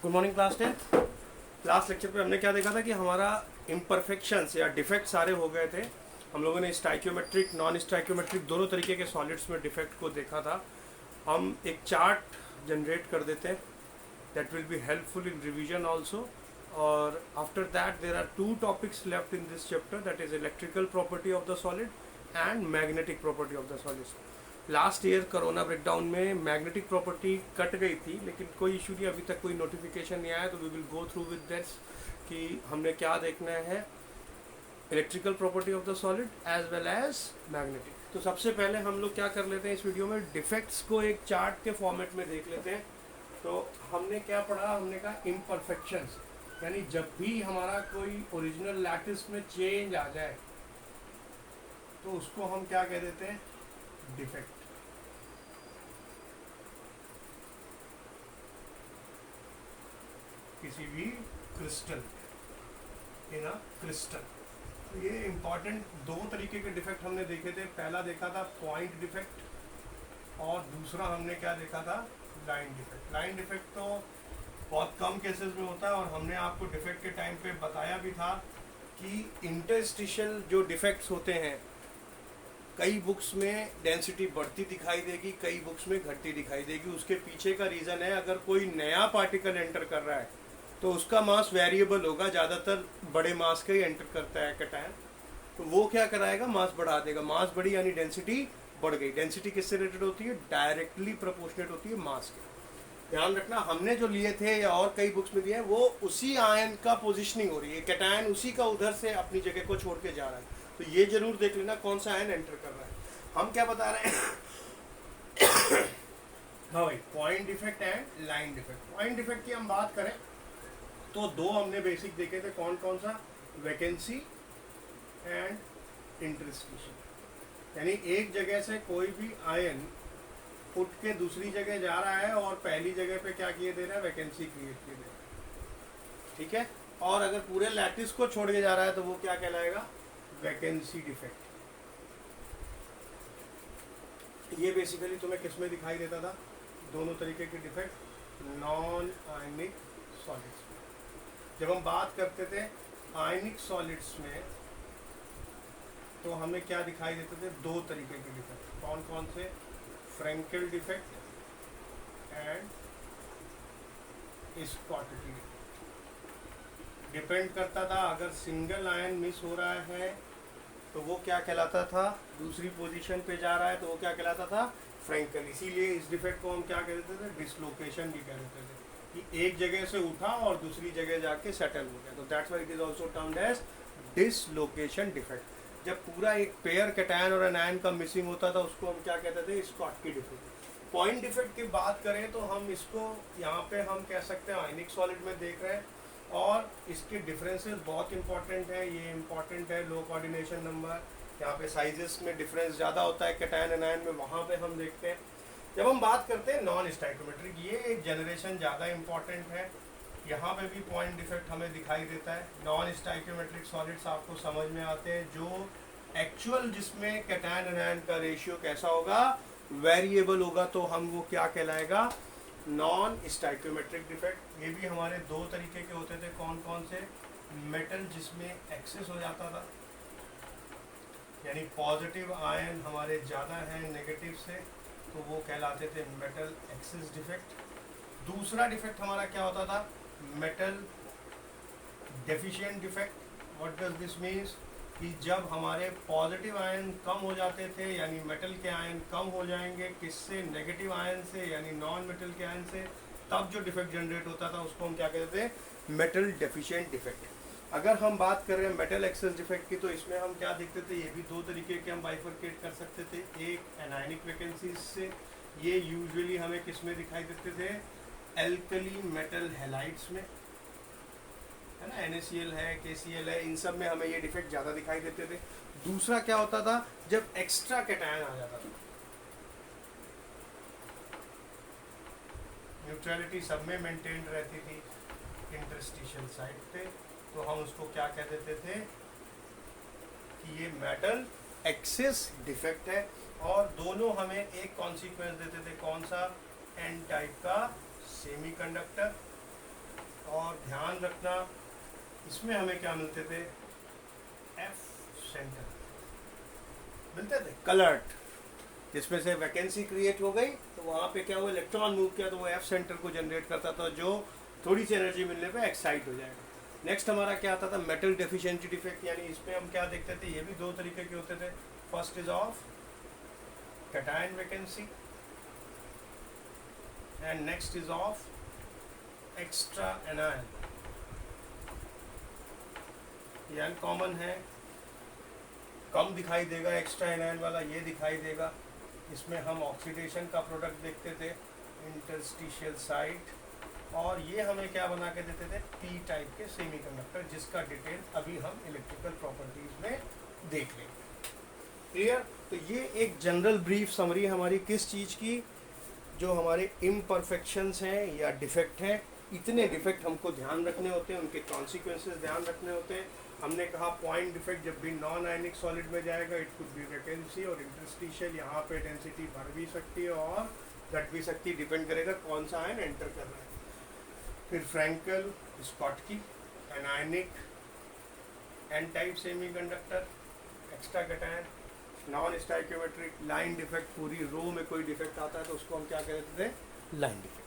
Good morning class 10। Last lecture पे हमने क्या देखा था कि हमारा इम्परफेक्शंस या डिफेक्ट सारे हो गए थे। हम लोगों ने स्टाइक्योमेट्रिक नॉन स्टाइक्योमेट्रिक दोनों तरीके के सॉलिड्स में डिफेक्ट को देखा था। हम एक चार्ट जनरेट कर देते हैं, that will be helpful in revision also. और after that there are two topics left in this chapter, that is electrical property of the solid and magnetic property of the solids. Last year corona breakdown में magnetic property cut गई थी, लेकिन कोई issue नहीं, अभी तक कोई notification नहीं आया, तो we will go through with this कि हमने क्या देखना है, electrical property of the solid as well as magnetic. तो सबसे पहले हम लोग क्या कर लेते हैं इस वीडियो में, डिफेक्ट्स को एक चार्ट के फॉर्मेट में देख लेते हैं। तो हमने क्या पढ़ा, हमने कहा इम्परफेक्शंस, यानी जब भी हमारा कोई ओरिजिनल लैटिस में चेंज आ जाए तो उसको हम क्या कह देते हैं, डिफेक्ट। किसी भी क्रिस्टल, इन अ क्रिस्टल। तो ये इंपॉर्टेंट दो तरीके के डिफेक्ट हमने देखे थे। पहला देखा था पॉइंट डिफेक्ट और दूसरा हमने क्या देखा था, लाइन डिफेक्ट। लाइन डिफेक्ट तो बहुत कम केसेस में होता है, और हमने आपको डिफेक्ट के टाइम पे बताया भी था कि इंटरस्टिशियल जो डिफेक्ट्स होते हैं, कई बुक्स में डेंसिटी बढ़ती दिखाई देगी, कई बुक्स में घटती दिखाई देगी। उसके पीछे का रीज़न है, अगर कोई नया पार्टिकल एंटर कर रहा है तो उसका मास वेरिएबल होगा, ज़्यादातर बड़े मास का ही एंटर करता है कैटायन, तो वो क्या कराएगा, मास बढ़ा देगा। मास बढ़ी यानी डेंसिटी बढ़ गई। डेंसिटी किससे रिलेटेड होती है, डायरेक्टली प्रोपोर्शनेट होती है मास के। ध्यान रखना, हमने जो लिए थे या और कई बुक्स में दिए हैं, वो उसी आयन का पोजिशनिंग हो रही है, कैटायन उसी का उधर से अपनी जगह को छोड़ के जा रहा है। तो ये जरूर देख लेना कौन सा आयन एंटर कर रहा है। हम क्या बता रहे हैं हाँ भाई, point defect and line defect. Point defect की हम बात करें तो दो हमने बेसिक देखे थे, कौन कौन सा, वैकेंसी एंड इंटरस्टिशन। यानी एक जगह से कोई भी आयन उठ के दूसरी जगह जा रहा है और पहली जगह पे क्या किए दे रहा है, वैकेंसी क्रिएट किए दे रहा है, ठीक है। और अगर पूरे लैटिस को छोड़ के जा रहा है तो वो क्या कहलाएगा, वैकेंसी डिफेक्ट। ये बेसिकली तुम्हें किस में दिखाई देता था, दोनों तरीके के डिफेक्ट नॉन आयनिक सॉलिड्स में। जब हम बात करते थे आयनिक सॉलिड्स में तो हमें क्या दिखाई देते थे, दो तरीके के डिफेक्ट। कौन कौन से, फ्रैंकेल डिफेक्ट एंड स्कॉटटी डिफेक्ट। डिपेंड करता था, अगर सिंगल आयन मिस हो रहा है तो वो क्या कहलाता था, दूसरी पोजीशन पे जा रहा है तो वो क्या कहलाता था, फ्रैंकल। इसीलिए इस डिफेक्ट को हम क्या कहते थे, डिसलोकेशन भी कह देते थे, कि एक जगह से उठा और दूसरी जगह जाके सेटल हो गया। तो that's why it is also termed as dislocation defect. जब पूरा एक पेयर कैटायन और एनायन का मिसिंग होता था उसको हम क्या कहते थे, स्कॉटकी डिफेक्ट। पॉइंट डिफेक्ट की बात करें तो हम इसको यहाँ पे हम कह सकते हैं आयनिक सॉलिड में देख रहे हैं, और इसके डिफरेंसेस बहुत इंपॉर्टेंट है। ये इंपॉर्टेंट है, लो कोऑर्डिनेशन नंबर, यहाँ पे साइजेस में डिफरेंस ज़्यादा होता है कैटायन एनायन में, वहाँ पे हम देखते हैं। जब हम बात करते हैं नॉन स्टाइकोमेट्रिक, ये एक जनरेशन ज़्यादा इंपॉर्टेंट है। यहाँ पे भी पॉइंट डिफेक्ट हमें दिखाई देता है। नॉन स्टाइकोमेट्रिक सॉलिड्स आपको समझ में आते हैं जो एक्चुअल जिसमें कैटायन एनायन का रेशियो कैसा होगा, वेरिएबल होगा, तो हम वो क्या कहलाएगा, नॉन स्टाइकोमेट्रिक डिफेक्ट। ये भी हमारे दो तरीके के होते थे, कौन कौन से, मेटल जिसमें एक्सेस हो जाता था, यानी पॉजिटिव आयन हमारे ज़्यादा हैं नेगेटिव से, तो वो कहलाते थे मेटल एक्सेस डिफेक्ट। दूसरा डिफेक्ट हमारा क्या होता था, metal deficient defect. What does this means, कि जब हमारे पॉजिटिव आयन कम हो जाते थे, यानी मेटल के आयन कम हो जाएंगे, किससे, नेगेटिव आयन से, यानी नॉन मेटल के आयन से, तब जो डिफेक्ट जनरेट होता था उसको हम क्या कहते थे, मेटल डेफिशिएंट डिफेक्ट। अगर हम बात कर रहे हैं मेटल एक्सेस डिफेक्ट की, तो इसमें हम क्या देखते थे, ये भी दो तरीके के हम बाइफरकेट कर सकते थे। एक एनायनिक वैकेंसीज से, ये यूजुअली हमें किस में दिखाई देते थे, एल्कली मेटल हैलाइड्स में, है ना, NaCl है, KCl है, इन सब में हमें ये डिफेक्ट ज़्यादा दिखाई देते थे। दूसरा क्या होता था, जब एक्स्ट्रा कैटायन आ जाता था, न्यूट्रलिटी सब में मेंटेन रहती थी इंटरस्टिशियल साइड पे, तो हम उसको क्या कह देते थे कि ये मेटल एक्सेस डिफेक्ट है। और दोनों हमें एक कॉन्सिक्वेंस देते थे, कौन सा, एन टाइप का सेमीकंडक्टर, और ध्यान रखना इसमें हमें क्या मिलते थे, एफ सेंटर मिलते थे कलर्ड, जिसमें से वैकेंसी क्रिएट हो गई तो वहाँ पे क्या हुआ, इलेक्ट्रॉन मूव किया तो वो एफ सेंटर को जनरेट करता था, जो थोड़ी सी एनर्जी मिलने पे एक्साइट हो जाएगा। नेक्स्ट हमारा क्या आता था, मेटल डेफिशिएंसी डिफेक्ट, यानी इसमें हम क्या देखते थे, ये भी दो तरीके के होते थे। First is of cation vacancy and next is of extra anion. ये अनकॉमन है, कम दिखाई देगा एक्स्ट्रा एनायन वाला, ये दिखाई देगा। इसमें हम ऑक्सीडेशन का प्रोडक्ट देखते थे, इंटरस्टिशियल साइट, और ये हमें क्या बना के देते थे, पी टाइप के सेमीकंडक्टर, जिसका डिटेल अभी हम इलेक्ट्रिकल प्रॉपर्टीज में देख लेंगे। क्लियर? तो ये एक जनरल ब्रीफ समरी हमारी किस चीज़ की, जो हमारे इम्परफेक्शंस हैं या डिफेक्ट हैं। इतने डिफेक्ट हमको ध्यान रखने होते हैं, उनके कॉन्सिक्वेंसेस ध्यान रखने होते हैं। हमने कहा पॉइंट डिफेक्ट जब भी नॉन आयनिक सॉलिड में जाएगा, इट कुड बी वैकेंसी, और इंटरस्टिशियल यहाँ पे डेंसिटी बढ़ भी सकती है और घट भी सकती है, डिपेंड करेगा कौन सा आयन एंटर कर रहा है। फिर Frenkel, Schottky, anionic, n type semiconductor, extra cation, non stoichiometric, line defect, पूरी रो में कोई डिफेक्ट आता है तो उसको हम क्या कहते थे, लाइन डिफेक्ट।